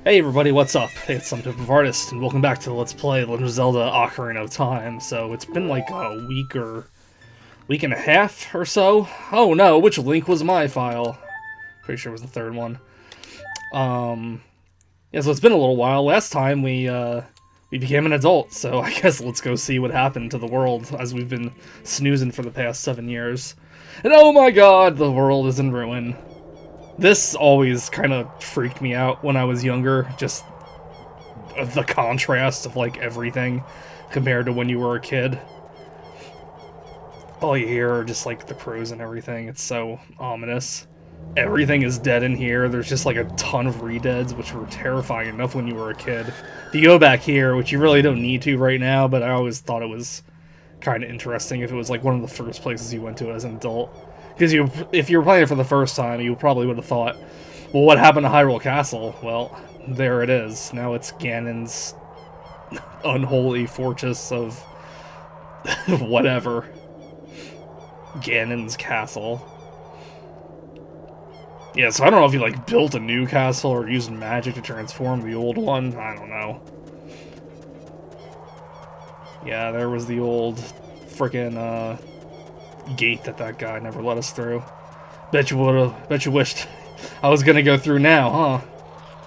Hey everybody, what's up? Hey, it's some type of artist, and welcome back to Let's Play Legend of Zelda Ocarina of Time. So it's been like a week and a half or so. Oh no, which link was my file? Pretty sure it was the third one. Yeah, so it's been a little while. Last time we became an adult, so I guess let's go see what happened to the world as we've been snoozing for the past 7 years. And oh my god, the world is in ruin. This always kind of freaked me out when I was younger, just the contrast of, like, everything compared to when you were a kid. All you hear are just, like, the crows and everything. It's so ominous. Everything is dead in here. There's just, like, a ton of re-deads, which were terrifying enough when you were a kid. If you go back here, which you really don't need to right now, but I always thought it was kind of interesting if it was, like, one of the first places you went to as an adult. Because if you were playing it for the first time, you probably would have thought, well, what happened to Hyrule Castle? Well, there it is. Now it's Ganon's unholy fortress of whatever. Ganon's castle. Yeah, so I don't know if he, like, built a new castle or used magic to transform the old one. I don't know. Yeah, there was the old frickin', gate that guy never let us through. Bet you wished I was gonna go through now, huh?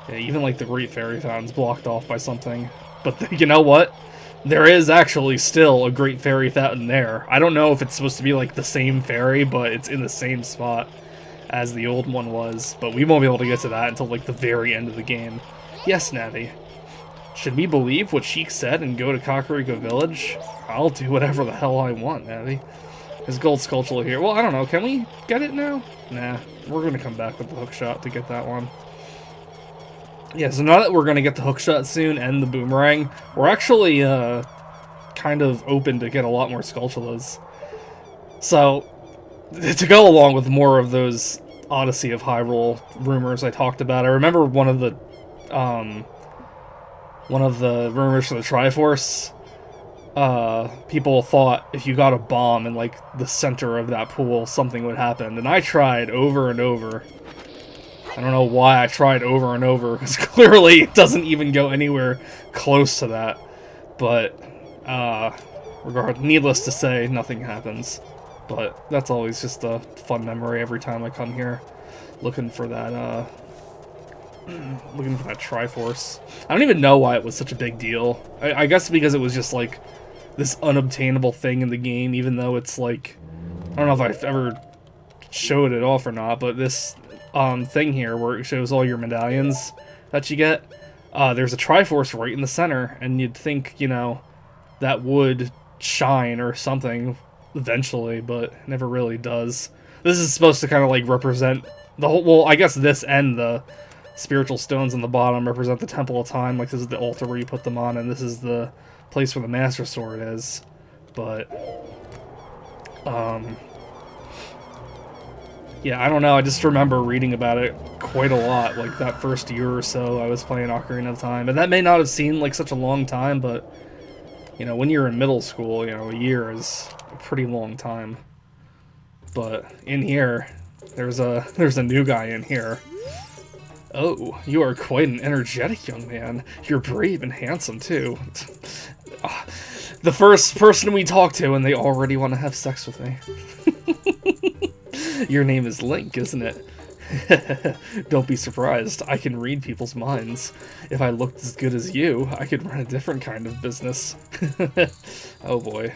Yeah, even like the Great Fairy Fountain's blocked off by something. But you know what? There is actually still a Great Fairy Fountain there. I don't know if it's supposed to be like the same fairy, but it's in the same spot as the old one was. But we won't be able to get to that until like the very end of the game. Yes, Navi. Should we believe what Sheik said and go to Kakariko Village? I'll do whatever the hell I want, Navi. There's gold sculpture here. Well, I don't know. Can we get it now? Nah. We're going to come back with the hookshot to get that one. Yeah, so now that we're going to get the hookshot soon and the boomerang, we're actually kind of open to get a lot more Skulltulas. So, to go along with more of those Odyssey of Hyrule rumors I talked about, I remember one of the rumors for the Triforce. People thought if you got a bomb in, like, the center of that pool, something would happen. And I tried over and over. I don't know why I tried over and over, because clearly it doesn't even go anywhere close to that. But, needless to say, nothing happens. But that's always just a fun memory every time I come here, looking for that, Triforce. I don't even know why it was such a big deal. I guess because it was just, like, this unobtainable thing in the game, even though it's like, I don't know if I've ever showed it off or not, but this thing here where it shows all your medallions that you get, there's a Triforce right in the center, and you'd think, you know, that would shine or something eventually, but it never really does. This is supposed to kind of like represent the whole, well, I guess this and the spiritual stones on the bottom represent the Temple of Time. Like, this is the altar where you put them on, and this is the place where the Master Sword is. But, yeah, I don't know. I just remember reading about it quite a lot, like, that first year or so I was playing Ocarina of Time. And that may not have seemed like such a long time, but, you know, when you're in middle school, you know, a year is a pretty long time. But in here, there's a new guy in here. Oh, you are quite an energetic young man. You're brave and handsome, too. The first person we talk to and they already want to have sex with me. Your name is Link, isn't it? Don't be surprised. I can read people's minds. If I looked as good as you, I could run a different kind of business. Oh boy.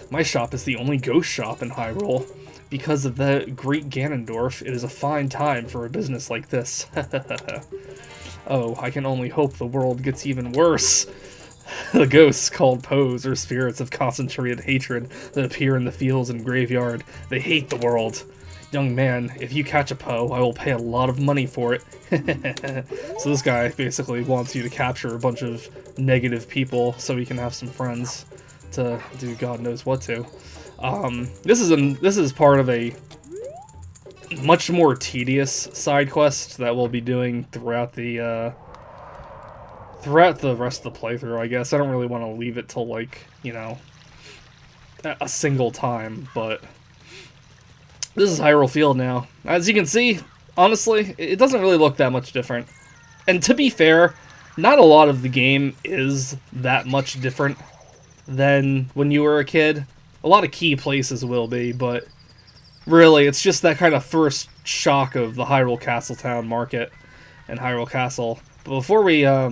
My shop is the only ghost shop in Hyrule. Because of the great Ganondorf, it is a fine time for a business like this. Oh, I can only hope the world gets even worse. The ghosts, called Poes, are spirits of concentrated hatred that appear in the fields and graveyard. They hate the world. Young man, if you catch a Poe, I will pay a lot of money for it. So this guy basically wants you to capture a bunch of negative people so he can have some friends to do God knows what to. This is part of a much more tedious side quest that we'll be doing throughout the rest of the playthrough, I guess. I don't really want to leave it till, like, you know, a single time, but this is Hyrule Field now. As you can see, honestly, it doesn't really look that much different And to be fair, not a lot of the game is that much different than when you were a kid. A lot of key places will be, but really, it's just that kind of first shock of the Hyrule Castletown market and Hyrule Castle. But before we go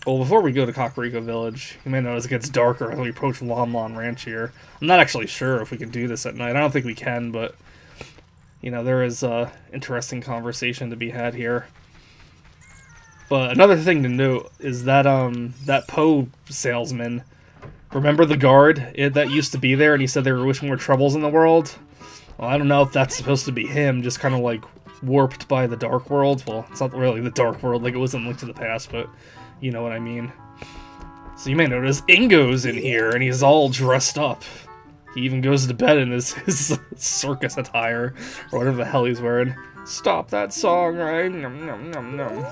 to Kakariko Village, you may notice it gets darker as we approach Lon Lon Ranch here. I'm not actually sure if we can do this at night. I don't think we can, but, you know, there is a interesting conversation to be had here. But another thing to note is that, that Poe salesman, remember the guard that used to be there and he said they were wishing more troubles in the world? Well, I don't know if that's supposed to be him, just kind of like warped by the Dark World. Well, it's not really the Dark World, like it wasn't Link to the Past, but you know what I mean. So you may notice Ingo's in here, and he's all dressed up. He even goes to bed in his circus attire, or whatever the hell he's wearing. Stop that song, right? Num, num, num, num.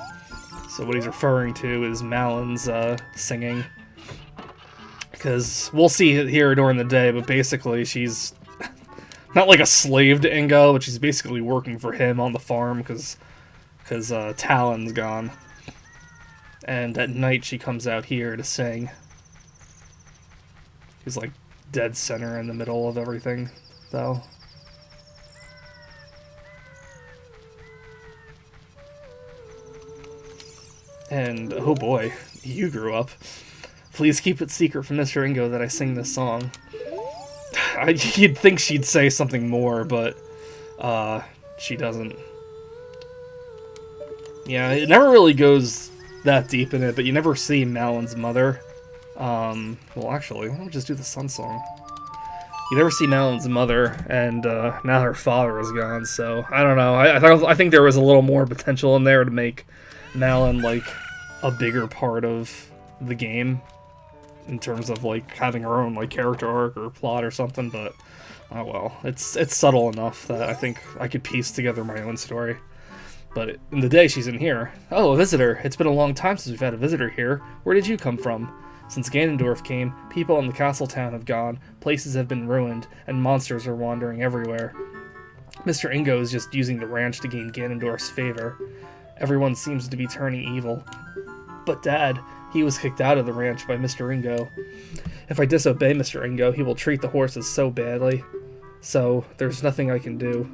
So what he's referring to is Malon's singing. Because we'll see it here during the day, but basically she's not like a slave to Ingo, but she's basically working for him on the farm because Talon's gone. And at night she comes out here to sing. He's like dead center in the middle of everything, though. And, oh boy, you grew up. Please keep it secret from Mr. Ingo that I sing this song. You'd think she'd say something more, but she doesn't. Yeah, it never really goes that deep in it, but you never see Malon's mother. Well, actually, why don't we just do the Sun Song? You never see Malon's mother, and now her father is gone, so I don't know. I think there was a little more potential in there to make Malon, like, a bigger part of the game in terms of, like, having her own, like, character arc or plot or something, but oh well. It's subtle enough that I think I could piece together my own story. But in the day, she's in here. Oh, a visitor. It's been a long time since we've had a visitor here. Where did you come from? Since Ganondorf came, people in the castle town have gone, places have been ruined, and monsters are wandering everywhere. Mr. Ingo is just using the ranch to gain Ganondorf's favor. Everyone seems to be turning evil. But Dad, he was kicked out of the ranch by Mr. Ingo. If I disobey Mr. Ingo, he will treat the horses so badly. So, there's nothing I can do.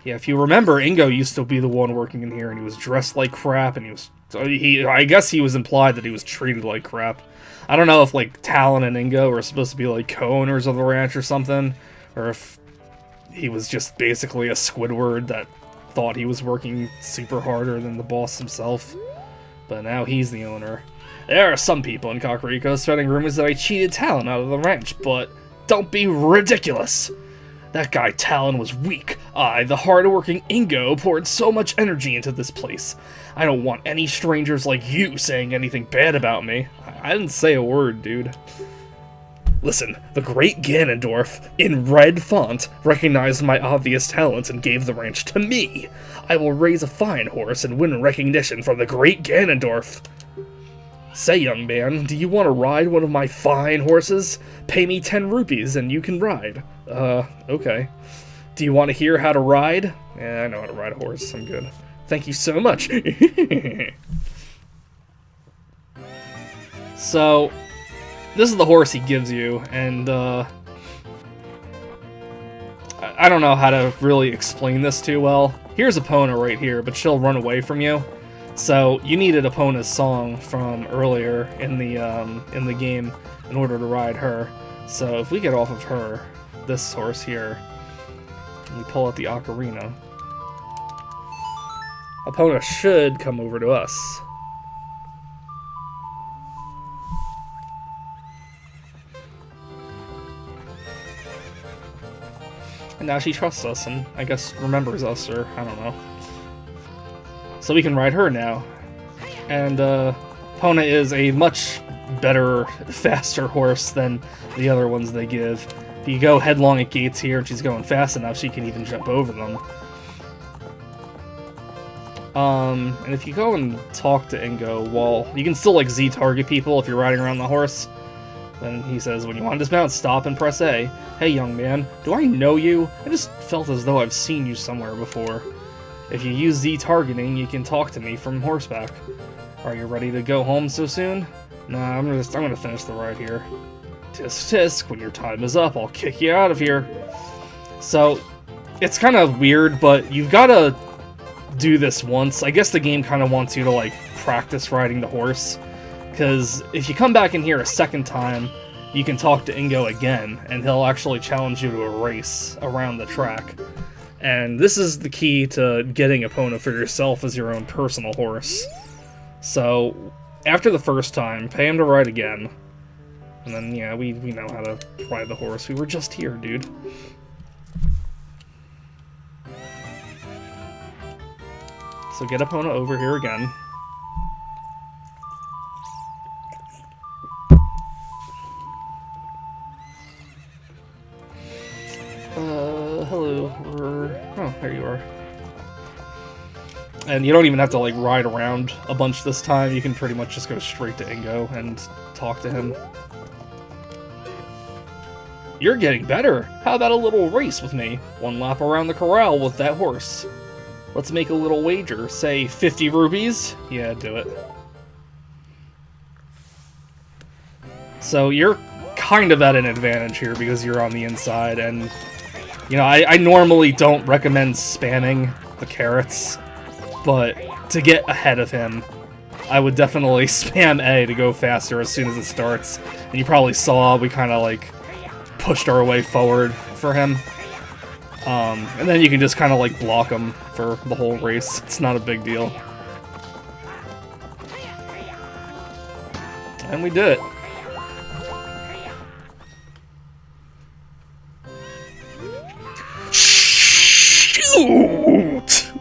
Yeah, if you remember, Ingo used to be the one working in here, and he was dressed like crap, and I guess he was implied that he was treated like crap. I don't know if, like, Talon and Ingo were supposed to be, like, co-owners of the ranch or something, or if he was just basically a Squidward that thought he was working super harder than the boss himself. But now he's the owner. There are some people in Kakariko spreading rumors that I cheated Talon out of the ranch, but don't be ridiculous! That guy Talon was weak. I, the hard-working Ingo, poured so much energy into this place. I don't want any strangers like you saying anything bad about me. I didn't say a word, dude. Listen, the great Ganondorf, in red font, recognized my obvious talents and gave the ranch to me. I will raise a fine horse and win recognition from the great Ganondorf. Say, young man, do you want to ride one of my fine horses? Pay me 10 rupees and you can ride. Okay. Do you want to hear how to ride? Yeah, I know how to ride a horse. I'm good. Thank you so much. So, this is the horse he gives you, and, I don't know how to really explain this too well. Here's Epona right here, but she'll run away from you. So, you needed Epona's song from earlier in the game in order to ride her. So, if we get off of her, this horse here, and we pull out the Ocarina, Epona should come over to us. And now she trusts us and I guess remembers us, or I don't know. So we can ride her now. And Epona is a much better, faster horse than the other ones they give. If you go headlong at gates here and she's going fast enough, she can even jump over them. And if you go and talk to Ingo, well, you can still, like, Z-target people if you're riding around the horse. Then he says, when you want to dismount, stop and press A. Hey, young man, do I know you? I just felt as though I've seen you somewhere before. If you use Z targeting, you can talk to me from horseback. Are you ready to go home so soon? Nah, I'm gonna finish the ride here. Tisk tisk, when your time is up, I'll kick you out of here. So, it's kind of weird, but you've gotta do this once. I guess the game kind of wants you to, like, practice riding the horse. Because if you come back in here a second time, you can talk to Ingo again, and he'll actually challenge you to a race around the track. And this is the key to getting Epona for yourself as your own personal horse. So, after the first time, pay him to ride again. And then, yeah, we know how to ride the horse. We were just here, dude. So get Epona over here again. Hello. Oh, there you are. And you don't even have to, like, ride around a bunch this time. You can pretty much just go straight to Ingo and talk to him. You're getting better. How about a little race with me? 1 lap around the corral with that horse. Let's make a little wager. Say 50 rupees? Yeah, do it. So you're kind of at an advantage here because you're on the inside, and you know, I normally don't recommend spamming the carrots, but to get ahead of him, I would definitely spam A to go faster as soon as it starts. And you probably saw we kind of like pushed our way forward for him. And then you can just kind of like block him for the whole race. It's not a big deal. And we did it. Shoot!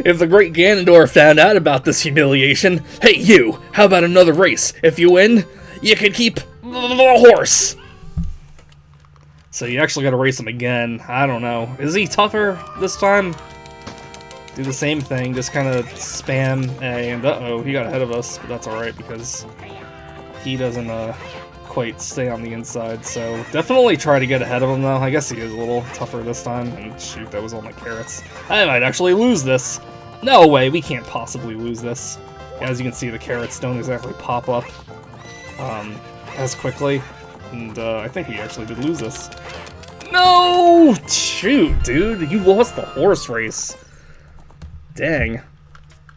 If the great Ganondorf found out about this humiliation, hey you, how about another race? If you win, you can keep the horse. So you actually gotta race him again. I don't know. Is he tougher this time? Do the same thing, just kind of spam A, and uh-oh, he got ahead of us, but that's alright because he doesn't quite stay on the inside, so definitely try to get ahead of him though. I guess he is a little tougher this time, and shoot, that was all my carrots. I might actually lose this. No way, we can't possibly lose this. As you can see, the carrots don't exactly pop up as quickly, and I think we actually did lose this. No! Shoot, dude, you lost the horse race. Dang.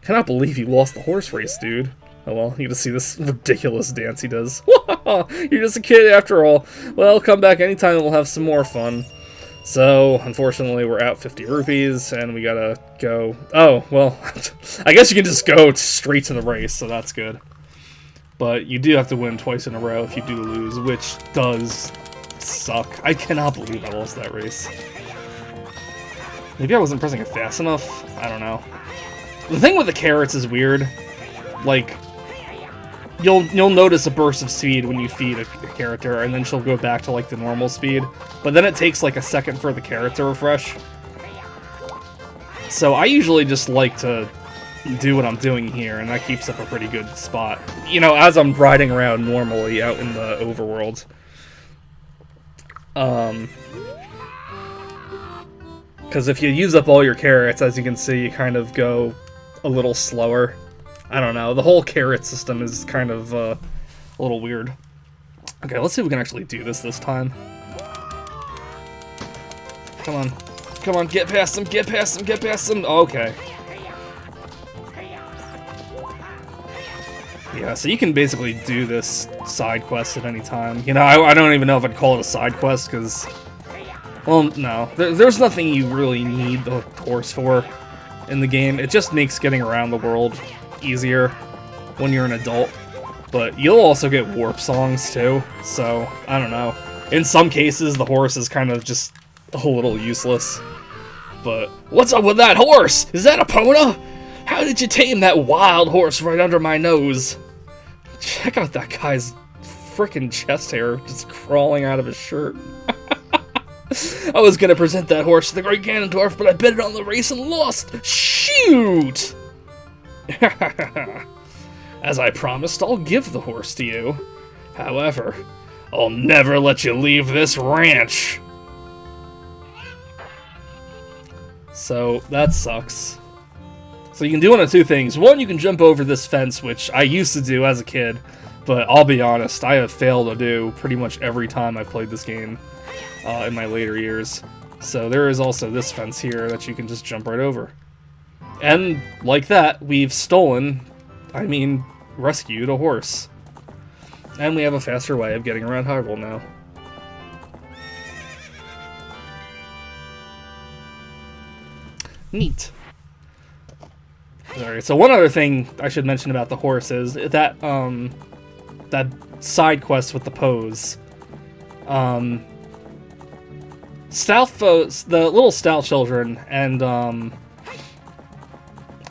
Cannot believe you lost the horse race, dude. Oh well, you get to see this ridiculous dance he does. You're just a kid after all. Well, come back anytime and we'll have some more fun. So, unfortunately, we're out 50 rupees, and we gotta go... Oh, well, I guess you can just go straight to the race, so that's good. But you do have to win twice in a row if you do lose, which does suck. I cannot believe I lost that race. Maybe I wasn't pressing it fast enough? I don't know. The thing with the carrots is weird. Like, you'll notice a burst of speed when you feed a character, and then she'll go back to, like, the normal speed. But then it takes, like, a second for the carrot to refresh. So I usually just like to do what I'm doing here, and that keeps up a pretty good spot. You know, as I'm riding around normally out in the overworld. Because if you use up all your carrots, as you can see, you kind of go a little slower. I don't know, the whole carrot system is kind of a little weird. Okay, let's see if we can actually do this time. Come on. Come on, get past him, get past him, get past him! Okay. Yeah, so you can basically do this side quest at any time. You know, I don't even know if I'd call it a side quest, because... Well, no. There's nothing you really need the horse for in the game. It just makes getting around the world easier when you're an adult. But you'll also get warp songs, too. So, I don't know. In some cases, the horse is kind of just a little useless. But, what's up with that horse? Is that Epona? How did you tame that wild horse right under my nose? Check out that guy's frickin' chest hair just crawling out of his shirt. I was gonna present that horse to the great Ganondorf, but I bet it on the race and lost! Shoot! As I promised, I'll give the horse to you. However, I'll never let you leave this ranch. So that sucks. So you can do one of two things. One, you can jump over this fence, which I used to do as a kid, but I'll be honest, I have failed to do pretty much every time I've played this game in my later years. So there is also this fence here that you can just jump right over. And like that, we've rescued a horse. And we have a faster way of getting around Hyrule now. Neat. Alright, so one other thing I should mention about the horse is that, that side quest with the pose. Stout foes, the little Stout children, and the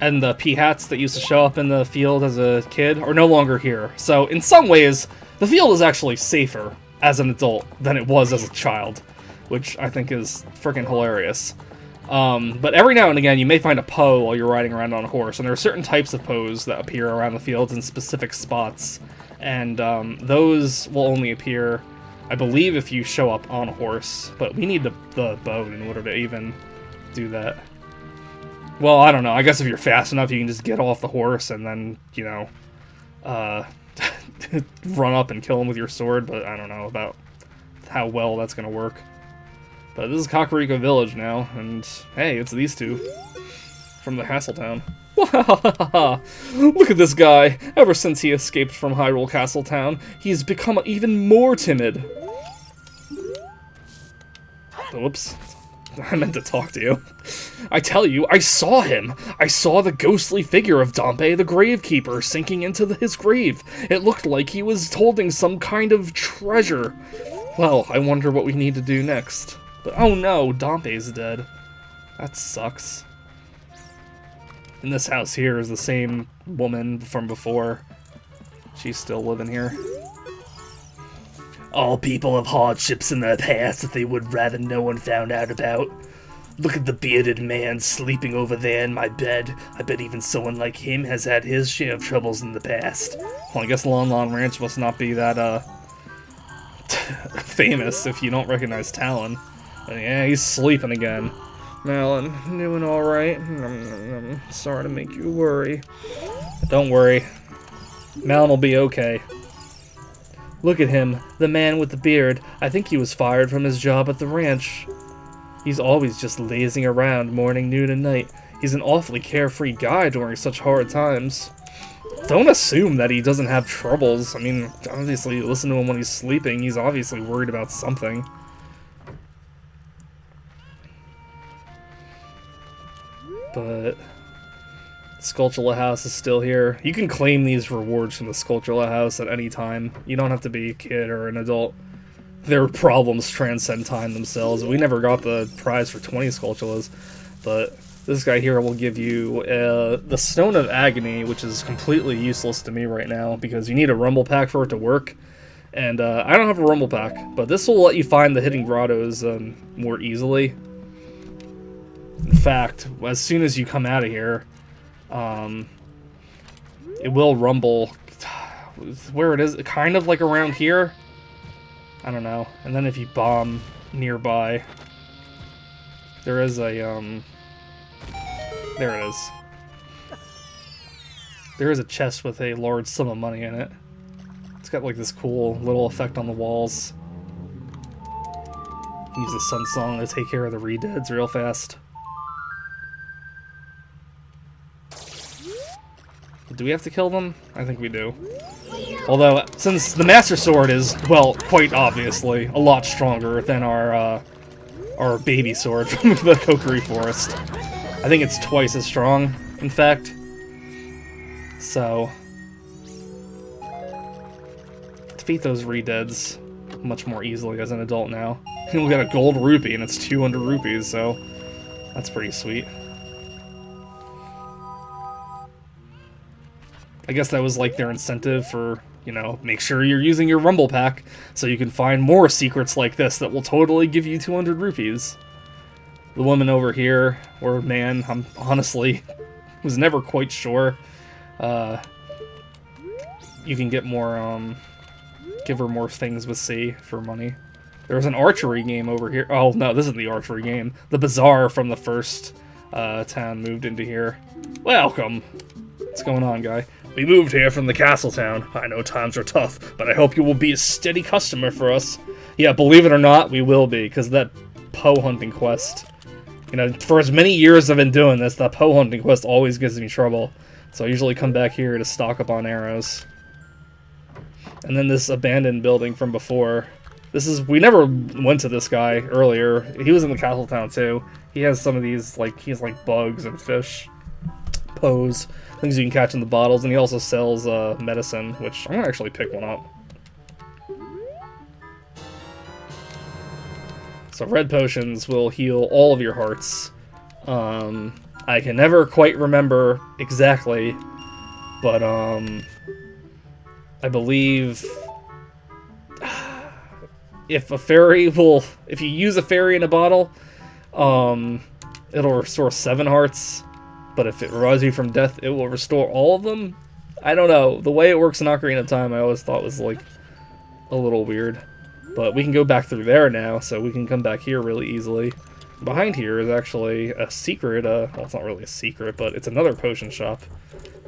Peahats that used to show up in the field as a kid are no longer here. So in some ways, the field is actually safer as an adult than it was as a child, which I think is freaking hilarious. But every now and again, you may find a Poe while you're riding around on a horse, and there are certain types of Poes that appear around the fields in specific spots, and those will only appear, I believe, if you show up on a horse, but we need the bow in order to even do that. Well, I don't know, I guess if you're fast enough, you can just get off the horse and then, you know, run up and kill him with your sword, but I don't know about how well that's gonna work. But this is Kakariko Village now, and hey, it's these two from the Hasseltown. Look at this guy! Ever since he escaped from Hyrule Castletown, he's become even more timid. Whoops. I meant to talk to you. I tell you, I saw him! I saw the ghostly figure of Dompe the Gravekeeper sinking into his grave. It looked like he was holding some kind of treasure. Well, I wonder what we need to do next. But oh no, Dompe's dead. That sucks. And this house here is the same woman from before. She's still living here. All people have hardships in their past that they would rather no one found out about. Look at the bearded man sleeping over there in my bed. I bet even someone like him has had his share of troubles in the past. Well, I guess Lon Lon Ranch must not be that, famous if you don't recognize Talon. But yeah, he's sleeping again. Malon, doing alright? Sorry to make you worry. Don't worry. Malon will be okay. Look at him, the man with the beard. I think he was fired from his job at the ranch. He's always just lazing around morning, noon, and night. He's an awfully carefree guy during such hard times. Don't assume that he doesn't have troubles. I mean, obviously, listen to him when he's sleeping. He's obviously worried about something. But Skulltula House is still here. You can claim these rewards from the Skulltula House at any time. You don't have to be a kid or an adult. Their problems transcend time themselves. We never got the prize for 20 Skulltulas, but this guy here will give you the Stone of Agony, which is completely useless to me right now because you need a Rumble Pack for it to work. And I don't have a Rumble Pack, but this will let you find the hidden grottos more easily. In fact, as soon as you come out of here, it will rumble where it is, kind of like around here. I don't know. And then if you bomb nearby, there is a, there it is. There is a chest with a large sum of money in it. It's got like this cool little effect on the walls. Use the Sun Song to take care of the Redeads real fast. Do we have to kill them? I think we do. Although, since the Master Sword is, well, quite obviously, a lot stronger than our baby sword from the Kokiri Forest. I think it's twice as strong, in fact. So, defeat those Redeads much more easily as an adult now. We got a gold rupee, and it's 200 rupees, so that's pretty sweet. I guess that was like their incentive for, you know, make sure you're using your Rumble Pack so you can find more secrets like this that will totally give you 200 rupees. The woman over here, or man, I'm honestly was never quite sure. You can get more, give her more things with C for money. There was an archery game over here. Oh, no, this isn't the archery game. The bazaar from the first town moved into here. Welcome! What's going on, guy? We moved here from the castle town. I know times are tough, but I hope you will be a steady customer for us. Yeah, believe it or not, we will be, because that Poe hunting quest... You know, for as many years I've been doing this, that Poe hunting quest always gives me trouble. So I usually come back here to stock up on arrows. And then this abandoned building from before. This is... We never went to this guy earlier. He was in the castle town, too. He has some of these, like... He has, like, bugs and fish. Poes. Things you can catch in the bottles. And he also sells medicine, which I'm gonna actually pick one up. So red potions will heal all of your hearts. I can never quite remember exactly, but I believe if you use a fairy in a bottle, it'll restore 7 hearts, but if it revives you from death, it will restore all of them? I don't know. The way it works in Ocarina of Time I always thought was like a little weird. But we can go back through there now, so we can come back here really easily. Behind here is actually a secret, well, it's not really a secret, but it's another potion shop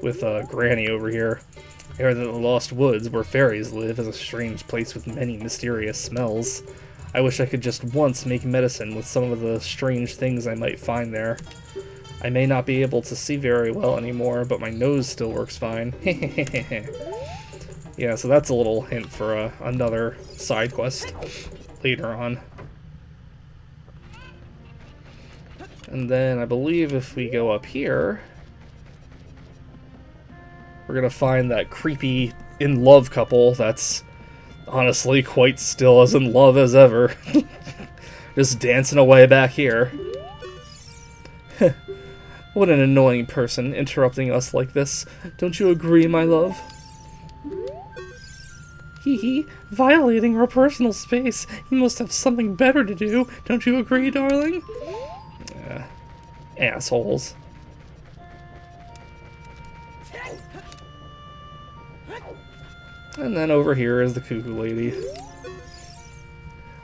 with Granny over here. Here in the Lost Woods, where fairies live, is a strange place with many mysterious smells. I wish I could just once make medicine with some of the strange things I might find there. I may not be able to see very well anymore, but my nose still works fine. Yeah, so that's a little hint for another side quest later on. And then I believe if we go up here, we're gonna find that creepy in-love couple that's honestly quite still as in love as ever. Just dancing away back here. What an annoying person interrupting us like this. Don't you agree, my love? Hee, violating our personal space. You must have something better to do. Don't you agree, darling? Assholes. And then over here is the cuckoo lady.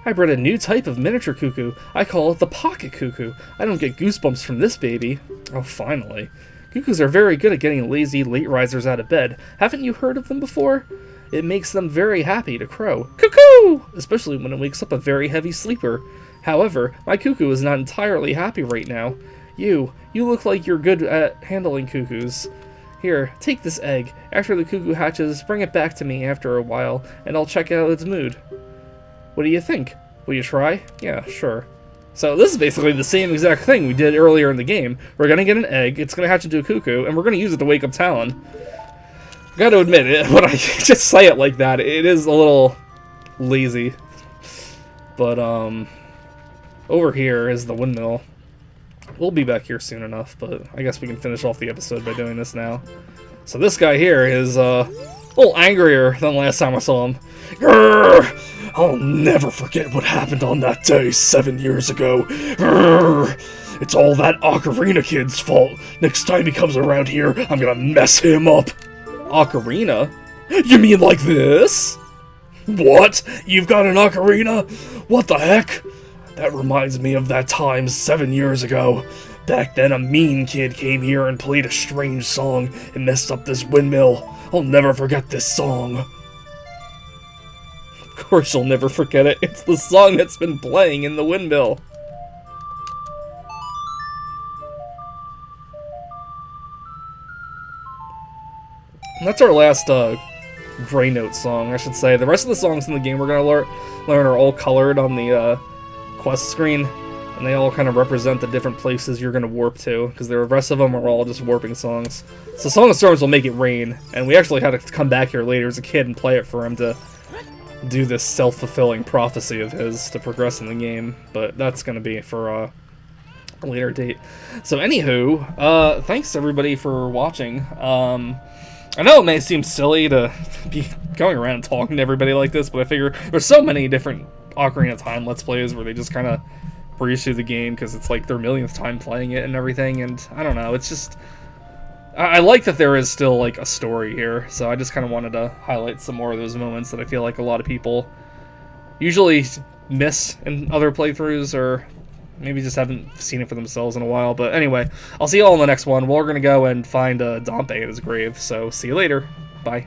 I bred a new type of miniature cuckoo. I call it the pocket cuckoo. I don't get goosebumps from this baby. Oh, finally. Cuckoos are very good at getting lazy late risers out of bed. Haven't you heard of them before? It makes them very happy to crow. Cuckoo! Especially when it wakes up a very heavy sleeper. However, my cuckoo is not entirely happy right now. You look like you're good at handling cuckoos. Here, take this egg. After the cuckoo hatches, bring it back to me after a while, and I'll check out its mood. What do you think? Will you try? Yeah, sure. So this is basically the same exact thing we did earlier in the game. We're gonna get an egg, it's gonna hatch into a cuckoo, and we're gonna use it to wake up Talon. Gotta admit, when I just say it like that, it is a little lazy. But, over here is the windmill. We'll be back here soon enough, but I guess we can finish off the episode by doing this now. So this guy here is, a little angrier than last time I saw him. Grrr! I'll never forget what happened on that day 7 years ago. Grrr! It's all that Ocarina kid's fault. Next time he comes around here, I'm gonna mess him up. Ocarina? You mean like this? What? You've got an ocarina? What the heck? That reminds me of that time 7 years ago. Back then a mean kid came here and played a strange song and messed up this windmill. I'll never forget this song. Of course you'll never forget it. It's the song that's been playing in the windmill. And that's our last Grey Note song, I should say. The rest of the songs in the game we're going to learn are all colored on the quest screen, and they all kind of represent the different places you're going to warp to, because the rest of them are all just warping songs. So Song of Storms will make it rain, and we actually had to come back here later as a kid and play it for him to do this self-fulfilling prophecy of his to progress in the game, but that's going to be for a later date. So anywho, thanks everybody for watching. I know it may seem silly to be going around and talking to everybody like this, but I figure there's so many different Ocarina of Time Let's Plays where they just kind of breeze through the game because it's like their millionth time playing it and everything, and I don't know, it's just... I like that there is still like a story here, so I just kind of wanted to highlight some more of those moments that I feel like a lot of people usually miss in other playthroughs, or Maybe just haven't seen it for themselves in a while. But anyway, I'll see you all in the next one. We're going to go and find Dompe at his grave. So see you later. Bye.